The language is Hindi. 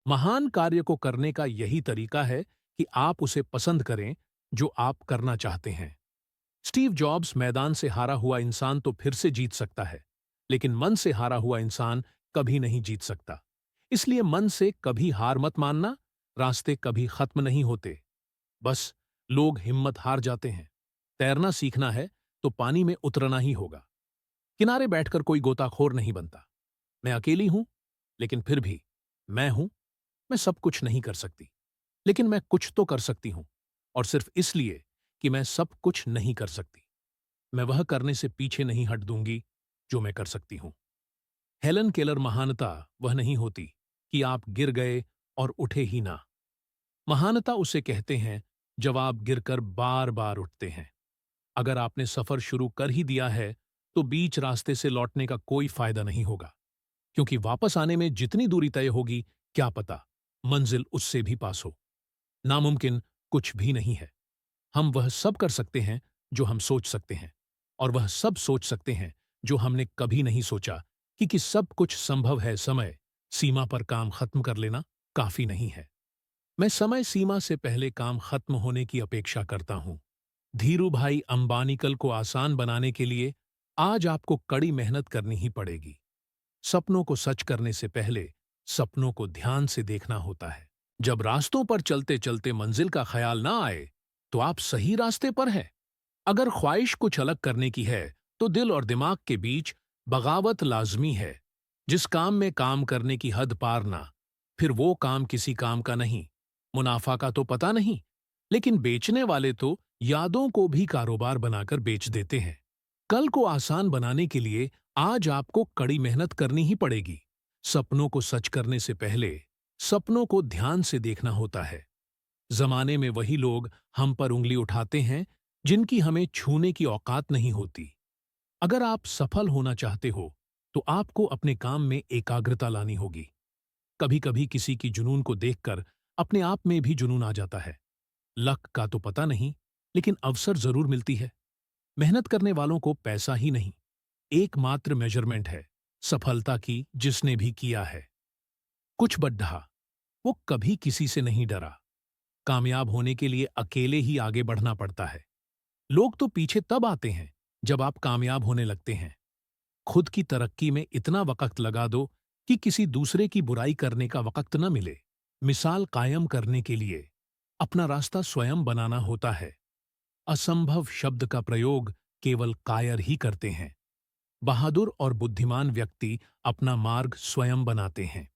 महान कार्य को करने का यही तरीका है कि आप उसे पसंद करें जो आप करना चाहते हैं। स्टीव जॉब्स मैदान से हारा हुआ इंसान तो फिर से जीत सकता है, लेकिन मन से हारा हुआ इंसान कभी नहीं जीत सकता। इसलिए मन से कभी हार मत मानना। रास्ते कभी खत्म नहीं होते, बस लोग हिम्मत हार जाते हैं। तैरना सीखना है तो पानी में उतरना ही होगा। किनारे बैठकर कोई गोताखोर नहीं बनता। मैं अकेली हूं, लेकिन फिर भी मैं हूं। मैं सब कुछ नहीं कर सकती, लेकिन मैं कुछ तो कर सकती हूं, और सिर्फ इसलिए कि मैं सब कुछ नहीं कर सकती, मैं वह करने से पीछे नहीं हट दूंगी जो मैं कर सकती हूं। हेलन केलर महानता वह नहीं होती कि आप गिर गए और उठे ही ना। महानता उसे कहते हैं जब आप गिरकर बार बार उठते हैं। अगर आपने सफर शुरू कर ही दिया है तो बीच रास्ते से लौटने का कोई फायदा नहीं होगा, क्योंकि वापस आने में जितनी दूरी तय होगी, क्या पता मंजिल उससे भी पास हो। नामुमकिन कुछ भी नहीं है। हम वह सब कर सकते हैं जो हम सोच सकते हैं, और वह सब सोच सकते हैं जो हमने कभी नहीं सोचा कि सब कुछ संभव है। समय सीमा पर काम खत्म कर लेना काफी नहीं है। मैं समय सीमा से पहले काम खत्म होने की अपेक्षा करता हूं। धीरू भाई अंबानी कल को आसान बनाने के लिए आज आपको कड़ी मेहनत करनी ही पड़ेगी। सपनों को सच करने से पहले सपनों को ध्यान से देखना होता है। जब रास्तों पर चलते चलते मंजिल का ख्याल ना आए, तो आप सही रास्ते पर हैं। अगर ख्वाहिश कुछ अलग करने की है, तो दिल और दिमाग के बीच बगावत लाजमी है। जिस काम में काम करने की हद पार ना, फिर वो काम किसी काम का नहीं। मुनाफा का तो पता नहीं, लेकिन बेचने वाले तो यादों को भी कारोबार बनाकर बेच देते हैं। कल को आसान बनाने के लिए आज आपको कड़ी मेहनत करनी ही पड़ेगी। सपनों को सच करने से पहले सपनों को ध्यान से देखना होता है। जमाने में वही लोग हम पर उंगली उठाते हैं जिनकी हमें छूने की औकात नहीं होती। अगर आप सफल होना चाहते हो, तो आपको अपने काम में एकाग्रता लानी होगी। कभी कभी किसी की जुनून को देखकर अपने आप में भी जुनून आ जाता है। लक का तो पता नहीं, लेकिन अवसर जरूर मिलती है। मेहनत करने वालों को पैसा ही नहीं, एकमात्र मेजरमेंट है सफलता की जिसने भी किया है। कुछ बड्ढा, वो कभी किसी से नहीं डरा। कामयाब होने के लिए अकेले ही आगे बढ़ना पड़ता है। लोग तो पीछे तब आते हैं जब आप कामयाब होने लगते हैं। खुद की तरक्की में इतना वक्त लगा दो कि किसी दूसरे की बुराई करने का वक्त न मिले। मिसाल कायम करने के लिए अपना रास्ता स्वयं बनाना होता है। असंभव शब्द का प्रयोग केवल कायर ही करते हैं। बहादुर और बुद्धिमान व्यक्ति अपना मार्ग स्वयं बनाते हैं।